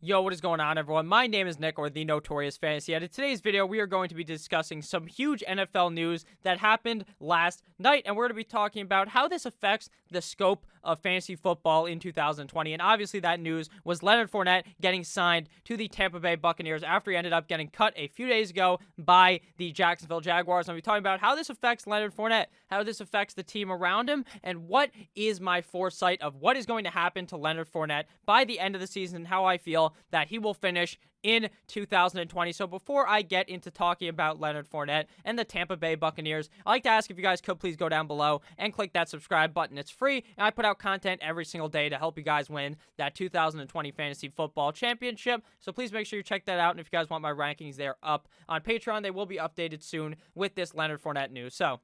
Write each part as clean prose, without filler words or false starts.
Yo, what is going on, everyone? My name is Nick, or the Notorious Fantasy, and in today's video, we are going to be discussing some huge NFL news that happened last night, and we're going to be talking about how this affects the scope of fantasy football in 2020, and obviously that news was Leonard Fournette getting signed to the Tampa Bay Buccaneers after he ended up getting cut a few days ago by the Jacksonville Jaguars. I'll be talking about how this affects Leonard Fournette, how this affects the team around him, and what is my foresight of what is going to happen to Leonard Fournette by the end of the season, and how I feel that he will finish in 2020. So before I get into talking about Leonard Fournette and the Tampa Bay Buccaneers, I'd like to ask if you guys could please go down below and click that subscribe button. It's free, and I put out content every single day to help you guys win that 2020 Fantasy Football Championship. So please make sure you check that out, and if you guys want my rankings, they're up on Patreon. They will be updated soon with this Leonard Fournette news. So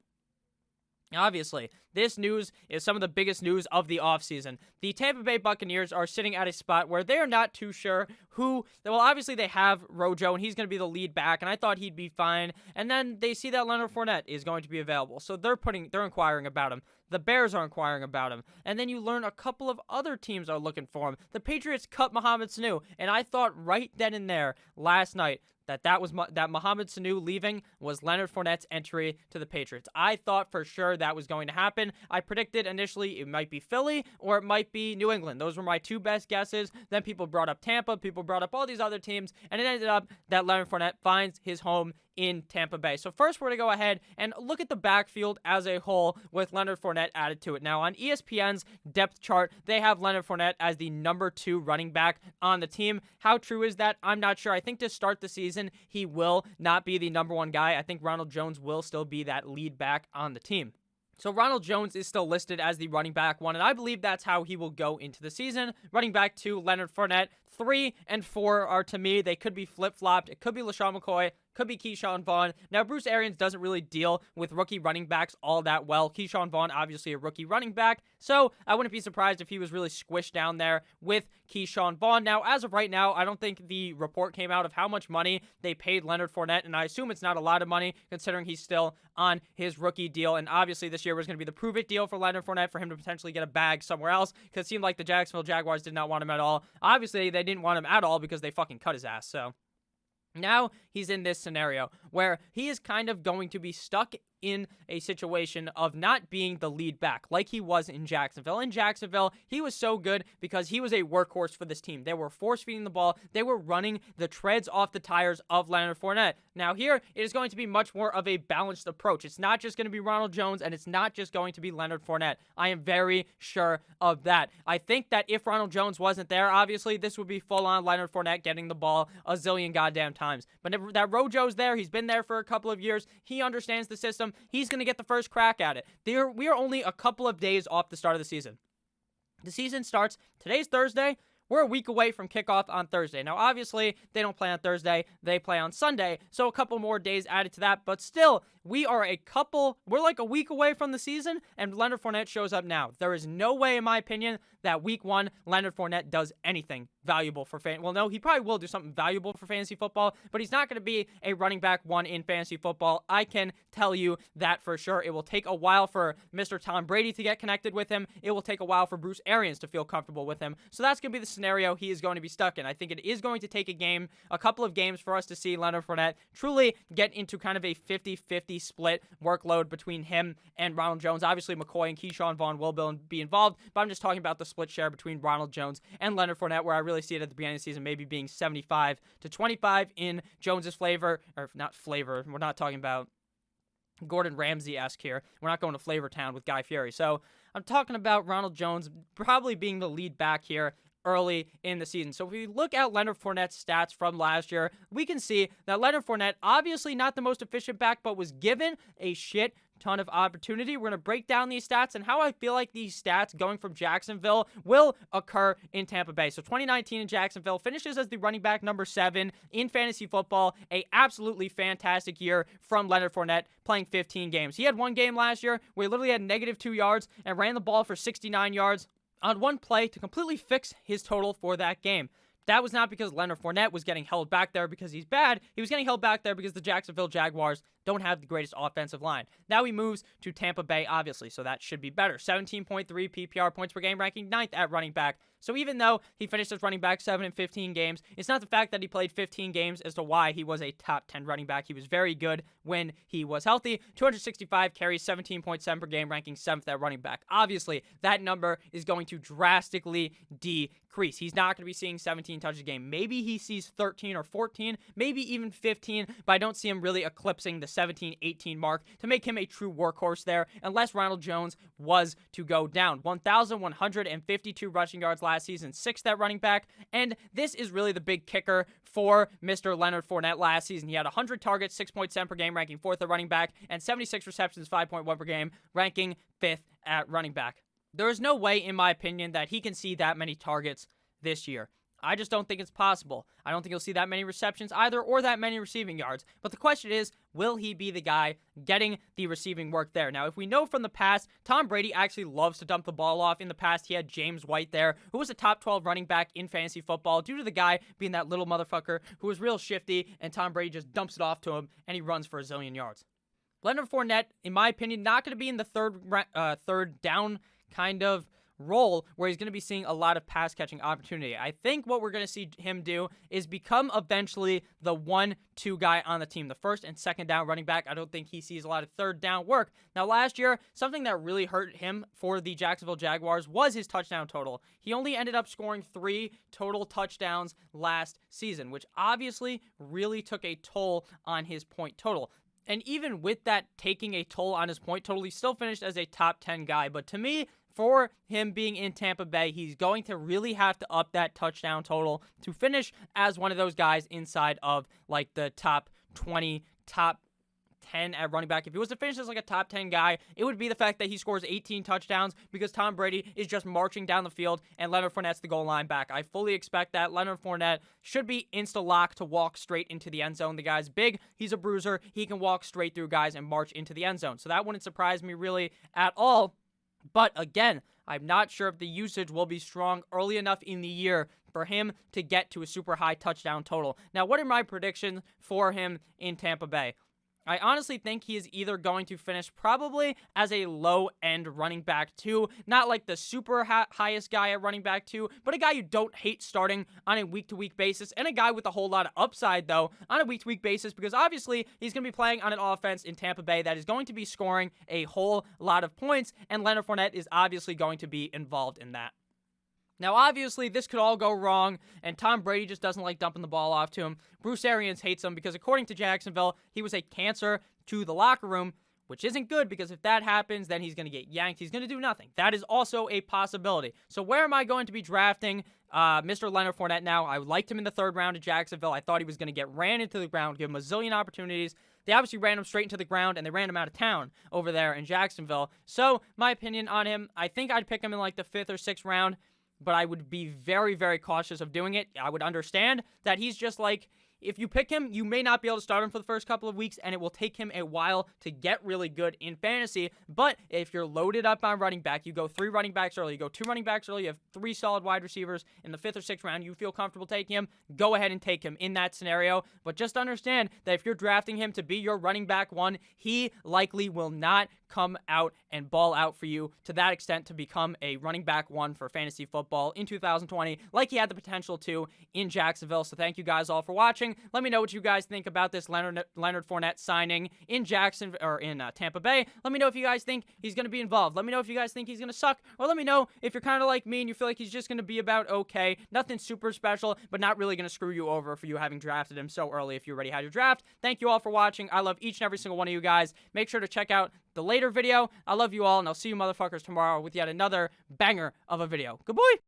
obviously, this news is some of the biggest news of the offseason. The Tampa Bay Buccaneers are sitting at a spot where they're not too sure who. Well, obviously, they have Rojo, and he's going to be the lead back, and I thought he'd be fine. And then they see that Leonard Fournette is going to be available, so they're inquiring about him. The Bears are inquiring about him. And then you learn a couple of other teams are looking for him. The Patriots cut Mohamed Sanu, and I thought right then and there last night that Mohamed Sanu leaving was Leonard Fournette's entry to the Patriots. I thought for sure that was going to happen. I predicted initially it might be Philly or it might be New England. Those were my two best guesses. Then people brought up Tampa, people brought up all these other teams, and it ended up that Leonard Fournette finds his home in Tampa Bay. So first, we're going to go ahead and look at the backfield as a whole with Leonard Fournette added to it. Now, on ESPN's depth chart, they have Leonard Fournette as the number 2 running back on the team. How true is that? I'm not sure. I think to start the season, he will not be the number 1 guy. I think Ronald Jones will still be that lead back on the team. So Ronald Jones is still listed as the running back 1, and I believe that's how he will go into the season. Running back 2, Leonard Fournette. 3 and 4 are, to me, they could be flip-flopped. It could be LaShawn McCoy, could be Keyshawn Vaughn. Now, Bruce Arians doesn't really deal with rookie running backs all that well. Keyshawn Vaughn, obviously a rookie running back, so I wouldn't be surprised if he was really squished down there with Keyshawn Vaughn. Now, as of right now, I don't think the report came out of how much money they paid Leonard Fournette, and I assume it's not a lot of money considering he's still on his rookie deal, and obviously this year was going to be the prove-it deal for Leonard Fournette for him to potentially get a bag somewhere else, because it seemed like the Jacksonville Jaguars did not want him at all. Obviously, they didn't want him at all because they fucking cut his ass, so now he's in this scenario where he is kind of going to be stuck in a situation of not being the lead back like he was in Jacksonville. In Jacksonville, he was so good because he was a workhorse for this team. They were force-feeding the ball. They were running the treads off the tires of Leonard Fournette. Now here, it is going to be much more of a balanced approach. It's not just going to be Ronald Jones, and it's not just going to be Leonard Fournette. I am very sure of that. I think that if Ronald Jones wasn't there, obviously, this would be full-on Leonard Fournette getting the ball a zillion goddamn times. But if that Rojo's there, he's been there for a couple of years. He understands the system. He's going to get the first crack at it. We are only a couple of days off the start of the season. The season starts, today's Thursday. We're a week away from kickoff on Thursday. Now, obviously, they don't play on Thursday. They play on Sunday, so a couple more days added to that. But still, we're like a week away from the season, and Leonard Fournette shows up now. There is no way, in my opinion, that week 1, Leonard Fournette does anything valuable for fantasy. Well, no, he probably will do something valuable for fantasy football, but he's not going to be a running back 1 in fantasy football. I can tell you that for sure. It will take a while for Mr. Tom Brady to get connected with him. It will take a while for Bruce Arians to feel comfortable with him. So that's going to be the scenario he is going to be stuck in. I think it is going to take a couple of games for us to see Leonard Fournette truly get into kind of a 50-50 split workload between him and Ronald Jones. Obviously, McCoy and Keyshawn Vaughn will be involved, but I'm just talking about the split share between Ronald Jones and Leonard Fournette, where I really see it at the beginning of the season maybe being 75-25 in Jones's flavor, or not flavor. We're not talking about Gordon Ramsay-esque here. We're not going to Flavor Town with Guy Fieri. So I'm talking about Ronald Jones probably being the lead back here early in the season. So if we look at Leonard Fournette's stats from last year, we can see that Leonard Fournette, obviously not the most efficient back, but was given a shit ton of opportunity. We're going to break down these stats and how I feel like these stats going from Jacksonville will occur in Tampa Bay. So 2019 in Jacksonville finishes as the running back number 7 in fantasy football. A absolutely fantastic year from Leonard Fournette, playing 15 games. He had one game last year where he literally had -2 yards and ran the ball for 69 yards on one play to completely fix his total for that game. That was not because Leonard Fournette was getting held back there because he's bad. He was getting held back there because the Jacksonville Jaguars don't have the greatest offensive line. Now he moves to Tampa Bay, obviously, so that should be better. 17.3 PPR points per game, ranking 9th at running back. So even though he finished as running back 7 in 15 games, it's not the fact that he played 15 games as to why he was a top 10 running back. He was very good when he was healthy. 265 carries, 17.7 per game, ranking 7th at running back. Obviously, that number is going to drastically decrease. He's not going to be seeing 17 touches a game. Maybe he sees 13 or 14, maybe even 15, but I don't see him really eclipsing the 17, 18 mark to make him a true workhorse there, unless Ronald Jones was to go down. 1,152 rushing yards last season, 6th at running back, and this is really the big kicker for Mr. Leonard Fournette last season. He had 100 targets, 6.7 per game, ranking 4th at running back, and 76 receptions, 5.1 per game, ranking 5th at running back. There is no way, in my opinion, that he can see that many targets this year. I just don't think it's possible. I don't think he'll see that many receptions either or that many receiving yards. But the question is, will he be the guy getting the receiving work there? Now, if we know from the past, Tom Brady actually loves to dump the ball off. In the past, he had James White there, who was a top 12 running back in fantasy football due to the guy being that little motherfucker who was real shifty, and Tom Brady just dumps it off to him, and he runs for a zillion yards. Leonard Fournette, in my opinion, not going to be in the third down kind of role where he's going to be seeing a lot of pass catching opportunity. I think what we're going to see him do is become eventually the 1-2 guy on the team, the first and second down running back. I don't think he sees a lot of third down work. Now, last year, something that really hurt him for the Jacksonville Jaguars was his touchdown total. He only ended up scoring 3 total touchdowns last season, which obviously really took a toll on his point total. And even with that taking a toll on his point total, he still finished as a top 10 guy. But to me, for him being in Tampa Bay, he's going to really have to up that touchdown total to finish as one of those guys inside of like the top 20, top 10 at running back. If he was to finish as like a top 10 guy, it would be the fact that he scores 18 touchdowns because Tom Brady is just marching down the field and Leonard Fournette's the goal line back. I fully expect that. Leonard Fournette should be insta-lock to walk straight into the end zone. The guy's big. He's a bruiser. He can walk straight through guys and march into the end zone. So that wouldn't surprise me really at all. But again, I'm not sure if the usage will be strong early enough in the year for him to get to a super high touchdown total. Now, what are my predictions for him in Tampa Bay? I honestly think he is either going to finish probably as a low-end running back 2, not like the super highest guy at running back 2, but a guy you don't hate starting on a week-to-week basis, and a guy with a whole lot of upside, though, on a week-to-week basis, because obviously he's going to be playing on an offense in Tampa Bay that is going to be scoring a whole lot of points, and Leonard Fournette is obviously going to be involved in that. Now, obviously, this could all go wrong, and Tom Brady just doesn't like dumping the ball off to him. Bruce Arians hates him because, according to Jacksonville, he was a cancer to the locker room, which isn't good because if that happens, then he's going to get yanked. He's going to do nothing. That is also a possibility. So where am I going to be drafting Mr. Leonard Fournette now? I liked him in the 3rd round of Jacksonville. I thought he was going to get ran into the ground, give him a zillion opportunities. They obviously ran him straight into the ground, and they ran him out of town over there in Jacksonville. So my opinion on him, I think I'd pick him in like the 5th or 6th round. But I would be very, very cautious of doing it. I would understand that he's just like, if you pick him, you may not be able to start him for the first couple of weeks, and it will take him a while to get really good in fantasy. But if you're loaded up on running back, you go 3 running backs early, you go 2 running backs early, you have 3 solid wide receivers in the 5th or 6th round, you feel comfortable taking him, go ahead and take him in that scenario. But just understand that if you're drafting him to be your running back 1, he likely will not come out and ball out for you to that extent to become a running back 1 for fantasy football in 2020, like he had the potential to in Jacksonville. So thank you guys all for watching. Let me know what you guys think about this Leonard Fournette signing in Jacksonville or in Tampa Bay. Let me know if you guys think he's going to be involved. Let me know if you guys think he's going to suck, or let me know if you're kind of like me and you feel like he's just going to be about okay, nothing super special, but not really going to screw you over for you having drafted him so early if you already had your draft. Thank you all for watching. I love each and every single one of you guys. Make sure to check out the later video. I love you all, and I'll see you motherfuckers tomorrow with yet another banger of a video. Good boy!